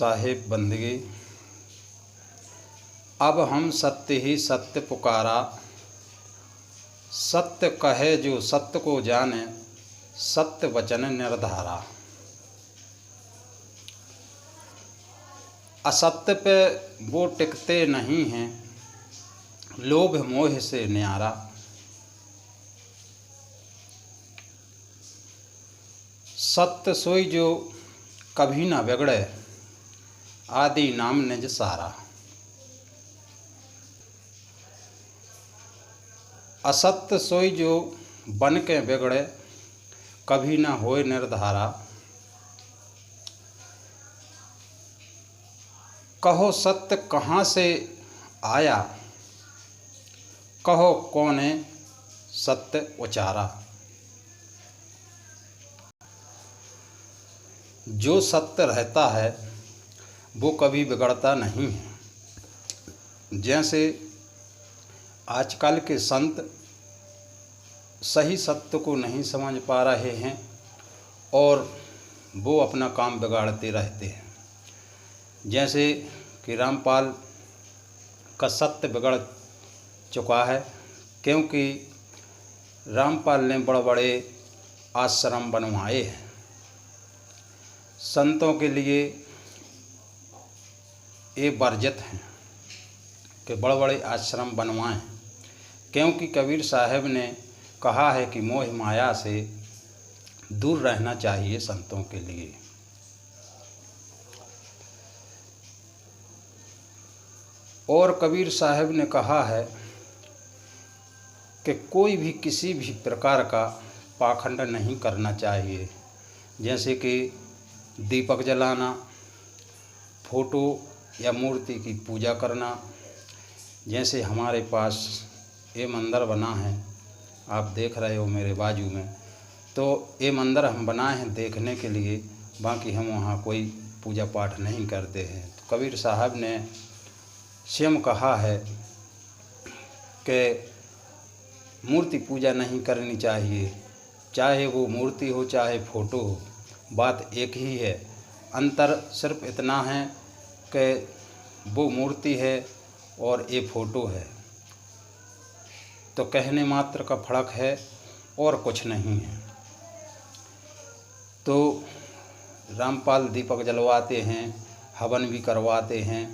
साहेब बंदगी। अब हम सत्य ही सत्य पुकारा, सत्य कहे जो सत्य को जाने, सत्य वचन निर्धारा। असत्य पे वो टिकते नहीं हैं, लोभ मोह से न्यारा। सत्य सोई जो कभी न बिगड़े, आदि नाम निज सारा। असत्य सोई जो बन के बिगड़े, कभी न होए निर्धारा। कहो सत्य कहाँ से आया, कहो कौने सत्य उचारा। जो सत्य रहता है वो कभी बिगड़ता नहीं है। जैसे आजकल के संत सही सत्य को नहीं समझ पा रहे हैं और वो अपना काम बिगाड़ते रहते हैं। जैसे कि रामपाल का सत्य बिगड़ चुका है, क्योंकि रामपाल ने बड़े बड़े आश्रम बनवाए हैं संतों के लिए। ये वर्जित हैं कि बड़े बड़े आश्रम बनवाएं, क्योंकि कबीर साहब ने कहा है कि मोह माया से दूर रहना चाहिए संतों के लिए। और कबीर साहब ने कहा है कि कोई भी किसी भी प्रकार का पाखंड नहीं करना चाहिए। जैसे कि दीपक जलाना, फोटो या मूर्ति की पूजा करना। जैसे हमारे पास ये मंदिर बना है, आप देख रहे हो मेरे बाजू में, तो ये मंदिर हम बनाए हैं देखने के लिए, बाकी हम वहाँ कोई पूजा पाठ नहीं करते हैं। तो कबीर साहब ने स्वयं कहा है कि मूर्ति पूजा नहीं करनी चाहिए, चाहे वो मूर्ति हो चाहे फोटो हो, बात एक ही है। अंतर सिर्फ इतना है कि वो मूर्ति है और ये फोटो है, तो कहने मात्र का फर्क है और कुछ नहीं है। तो रामपाल दीपक जलवाते हैं, हवन भी करवाते हैं,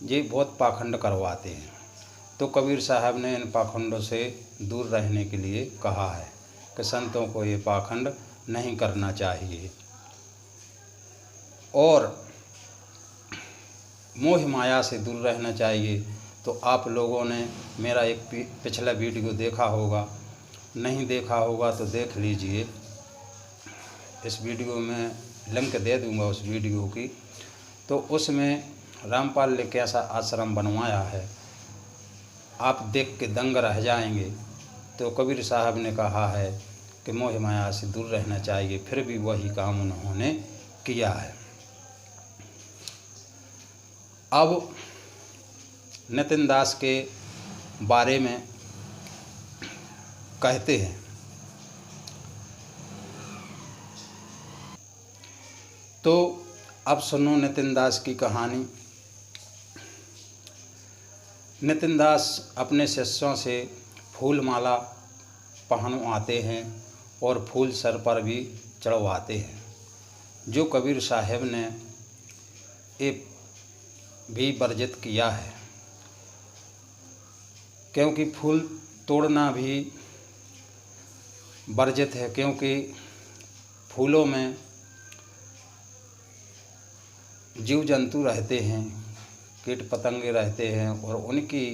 ये बहुत पाखंड करवाते हैं। तो कबीर साहब ने इन पाखंडों से दूर रहने के लिए कहा है कि संतों को ये पाखंड नहीं करना चाहिए। और मोह माया से दूर रहना चाहिए। तो आप लोगों ने मेरा एक पिछला वीडियो देखा होगा, नहीं देखा होगा तो देख लीजिए। इस वीडियो में लिंक दे दूंगा उस वीडियो की। तो उसमें रामपाल ने कैसा आश्रम बनवाया है आप देख के दंग रह जाएंगे। तो कबीर साहब ने कहा है कि मोह माया से दूर रहना चाहिए, फिर भी वही काम उन्होंने किया है। अब नितिन दास के बारे में कहते हैं। तो अब सुनो नितिन दास की कहानी। नितिन दास अपने शिष्यों से फूल माला पहनवाते हैं और फूल सर पर भी चढ़वाते हैं, जो कबीर साहब ने ये भी वर्जित किया है। क्योंकि फूल तोड़ना भी वर्जित है, क्योंकि फूलों में जीव जंतु रहते हैं, कीट पतंगे रहते हैं और उनकी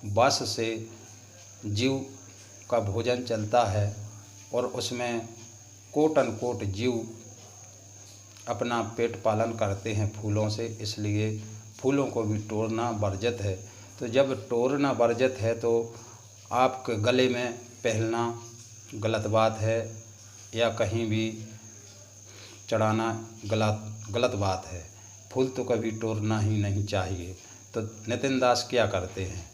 बस से जीव का भोजन चलता है और उसमें कोट अनकोट जीव अपना पेट पालन करते हैं फूलों से। इसलिए फूलों को भी तोड़ना वर्जित है। तो जब तोड़ना वर्जित है तो आपके गले में पहनना गलत बात है या कहीं भी चढ़ाना गलत बात है। फूल तो कभी तोड़ना ही नहीं चाहिए। तो नितिन दास क्या करते हैं,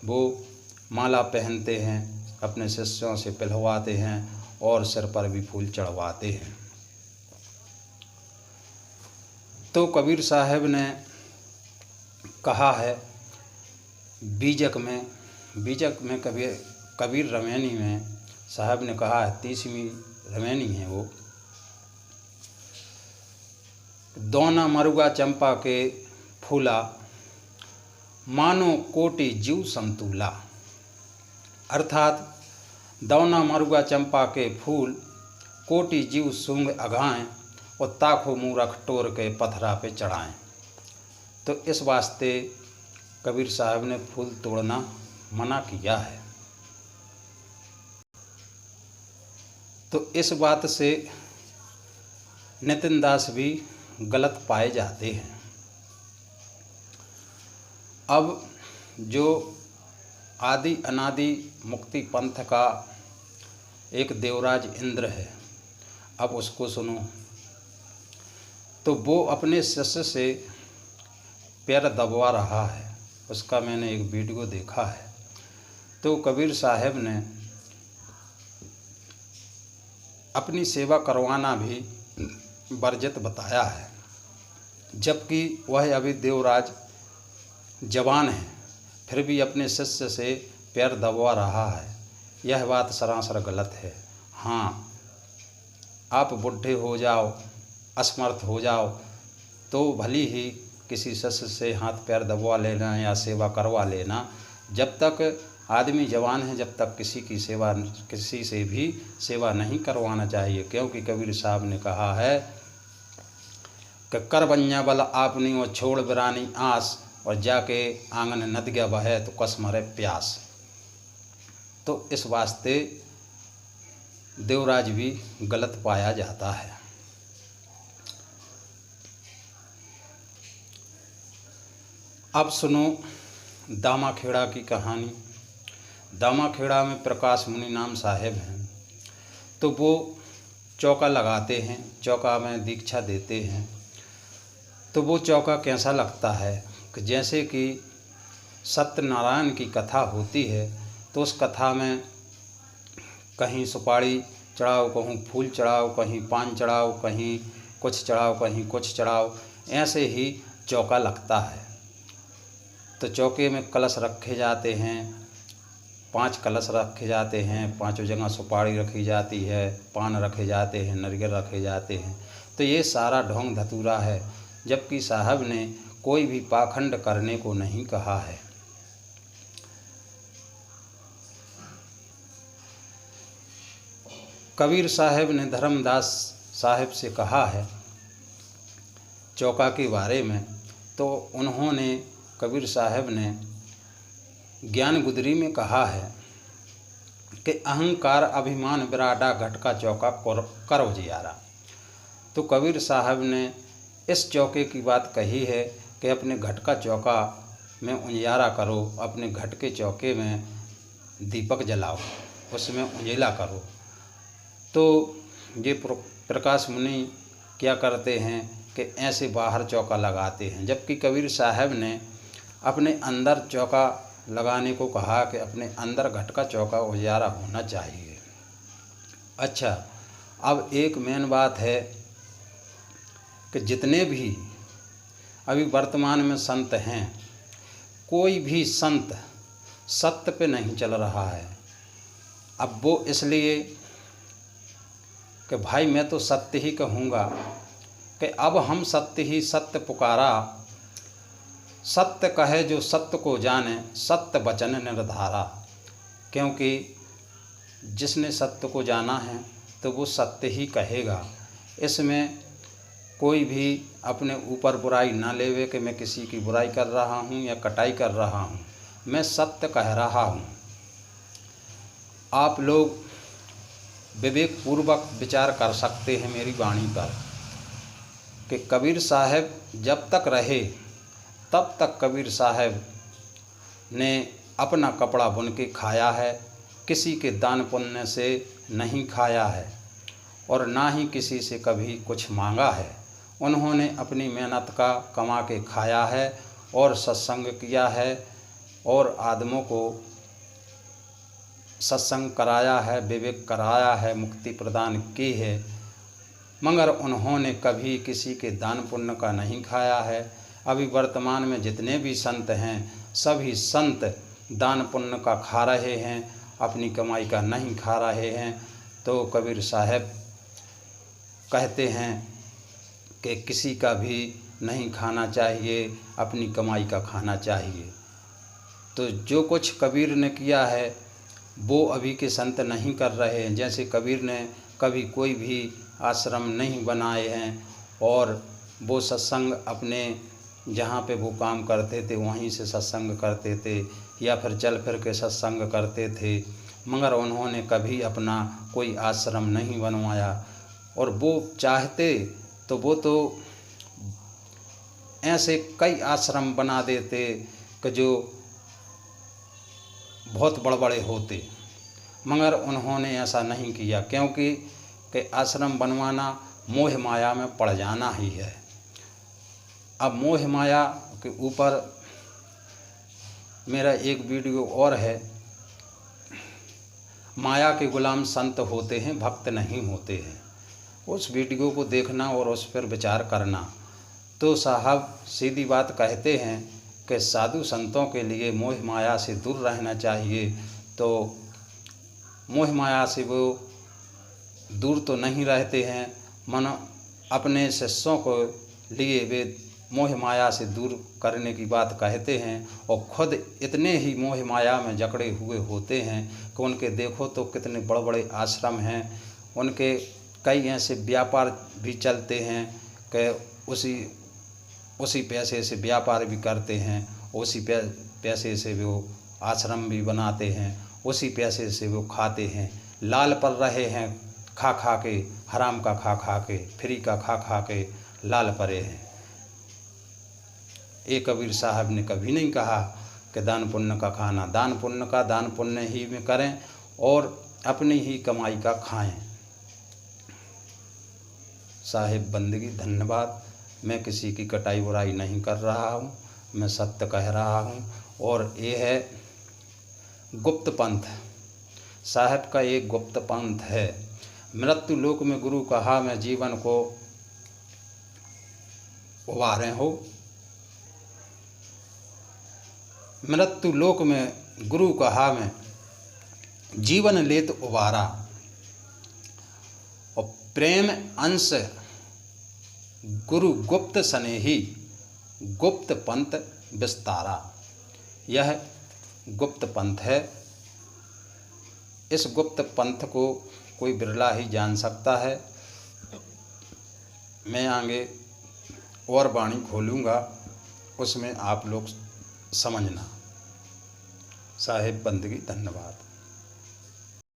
वो माला पहनते हैं, अपने शिष्यों से पिलवाते हैं और सिर पर भी फूल चढ़वाते हैं। तो कबीर साहब ने कहा है बीजक में कबीर रमैनी में साहब ने कहा है, 30वीं रमैनी है वो, दोना मरुआ चंपा के फूला, मानो कोटि जीव समतूला। अर्थात दौना मरुआ चंपा के फूल कोटि जीव सूंघ अघाएं और ताखो मूरख टोर के पथरा पे चढ़ाएं। तो इस वास्ते कबीर साहब ने फूल तोड़ना मना किया है। तो इस बात से नितिन दास भी गलत पाए जाते हैं। अब जो आदि अनादि मुक्ति पंथ का एक देवराज इंद्र है, अब उसको सुनो। तो वो अपने शिष्य से पैर दबवा रहा है, उसका मैंने एक वीडियो देखा है। तो कबीर साहब ने अपनी सेवा करवाना भी वर्जित बताया है, जबकि वह अभी देवराज जवान है, फिर भी अपने शिष्य से पैर दबवा रहा है। यह बात सरासर गलत है। हाँ, आप बुढ़े हो जाओ, असमर्थ हो जाओ, तो भली ही किसी शिष्य से हाथ पैर दबवा लेना या सेवा करवा लेना। जब तक आदमी जवान है, जब तक किसी से भी सेवा नहीं करवाना चाहिए, क्योंकि कबीर साहब ने कहा है कि कर बन्या बल आपनी और छोड़ बिरानी आस, और जाके आंगन नद गया बहे तो कस मरे प्यास। तो इस वास्ते देवराज भी गलत पाया जाता है। अब सुनो दामाखेड़ा की कहानी। दामाखेड़ा में प्रकाश मुनि नाम साहेब हैं। तो वो चौका लगाते हैं, चौका में दीक्षा देते हैं। तो वो चौका कैसा लगता है कि जैसे कि सत्यनारायण की कथा होती है, तो उस कथा में कहीं सुपारी चढ़ाओ, कहीं फूल चढ़ाओ, कहीं पान चढ़ाओ, कहीं कुछ चढ़ाओ, कहीं कुछ चढ़ाओ, ऐसे ही चौका लगता है। तो चौके में कलश रखे जाते हैं, 5 कलश रखे जाते हैं, 5 जगह सुपारी रखी जाती है, पान रखे जाते हैं, नारियल रखे जाते हैं। तो ये सारा ढोंग धतूरा है, जबकि साहब ने कोई भी पाखंड करने को नहीं कहा है। कबीर साहब ने धर्मदास साहब से कहा है चौका के बारे में, तो उन्होंने कबीर साहब ने ज्ञान गुदरी में कहा है कि अहंकार अभिमान बिराडा घटका चौका करो जियारा। तो कबीर साहब ने इस चौके की बात कही है कि अपने घटका चौका में उजियारा करो, अपने घट के चौके में दीपक जलाओ, उसमें उजिला करो। तो ये प्रकाश मुनि क्या करते हैं कि ऐसे बाहर चौका लगाते हैं, जबकि कबीर साहब ने अपने अंदर चौका लगाने को कहा कि अपने अंदर घट का चौका उजियारा होना चाहिए। अच्छा, अब एक मेन बात है कि जितने भी अभी वर्तमान में संत हैं, कोई भी संत सत्य पे नहीं चल रहा है। अब वो इसलिए कि भाई मैं तो सत्य ही कहूँगा, कि अब हम सत्य ही सत्य पुकारा, सत्य कहे जो सत्य को जाने, सत्य वचन निर्धारा। क्योंकि जिसने सत्य को जाना है तो वो सत्य ही कहेगा। इसमें कोई भी अपने ऊपर बुराई ना लेवे कि मैं किसी की बुराई कर रहा हूँ या कटाई कर रहा हूँ, मैं सत्य कह रहा हूँ। आप लोग विवेक पूर्वक विचार कर सकते हैं मेरी वाणी पर कि कबीर साहब जब तक रहे तब तक कबीर साहब ने अपना कपड़ा बुन के खाया है, किसी के दान पुण्य से नहीं खाया है और ना ही किसी से कभी कुछ मांगा है। उन्होंने अपनी मेहनत का कमा के खाया है और सत्संग किया है और आदमों को सत्संग कराया है, विवेक कराया है, मुक्ति प्रदान की है। मगर उन्होंने कभी किसी के दान पुण्य का नहीं खाया है। अभी वर्तमान में जितने भी संत हैं सभी संत दान पुण्य का खा रहे हैं, अपनी कमाई का नहीं खा रहे हैं। तो कबीर साहब कहते हैं कि किसी का भी नहीं खाना चाहिए, अपनी कमाई का खाना चाहिए। तो जो कुछ कबीर ने किया है वो अभी के संत नहीं कर रहे हैं। जैसे कबीर ने कभी कोई भी आश्रम नहीं बनाए हैं और वो सत्संग अपने जहाँ पे वो काम करते थे वहीं से सत्संग करते थे या फिर चल फिर के सत्संग करते थे, मगर उन्होंने कभी अपना कोई आश्रम नहीं बनवाया। और वो चाहते तो वो तो ऐसे कई आश्रम बना देते कि जो बहुत बड़े बड़े होते, मगर उन्होंने ऐसा नहीं किया, क्योंकि कि आश्रम बनवाना मोह माया में पड़ जाना ही है। अब मोह माया के ऊपर मेरा एक वीडियो और है, माया के गुलाम संत होते हैं, भक्त नहीं होते हैं। उस वीडियो को देखना और उस पर विचार करना। तो साहब सीधी बात कहते हैं कि साधु संतों के लिए मोह माया से दूर रहना चाहिए। तो मोह माया से वो दूर तो नहीं रहते हैं, मन अपने शिष्यों को लिए वे मोह माया से दूर करने की बात कहते हैं और खुद इतने ही मोह माया में जकड़े हुए होते हैं कि उनके देखो तो कितने बड़े बड़े आश्रम हैं, उनके कई ऐसे व्यापार भी चलते हैं कि उसी पैसे से व्यापार भी करते हैं, उसी पैसे से वो आश्रम भी बनाते हैं, उसी पैसे से वो खाते हैं, लाल पड़ रहे हैं खा खा के, हराम का खा के, फ्री का खा के लाल पड़े हैं। एक कबीर साहब ने कभी नहीं कहा कि दान पुण्य का खाना, दान पुण्य का दान पुण्य ही में करें और अपनी ही कमाई का खाएं। साहिब बंदगी धन्यवाद। मैं किसी की कटाई बुराई नहीं कर रहा हूँ, मैं सत्य कह रहा हूँ। और ये है गुप्त पंथ, साहब का एक गुप्त पंथ है। मृत्यु लोक में गुरु कहा मैं जीवन को उबारे हो, मृत्यु लोक में गुरु कहा मैं जीवन लेत उबारा, और प्रेम अंश गुरु गुप्त स्नेही गुप्त पंथ विस्तारा। यह गुप्त पंथ है। इस गुप्त पंथ को कोई बिरला ही जान सकता है। मैं आगे और वाणी खोलूँगा, उसमें आप लोग समझना। साहिब बंदगी धन्यवाद।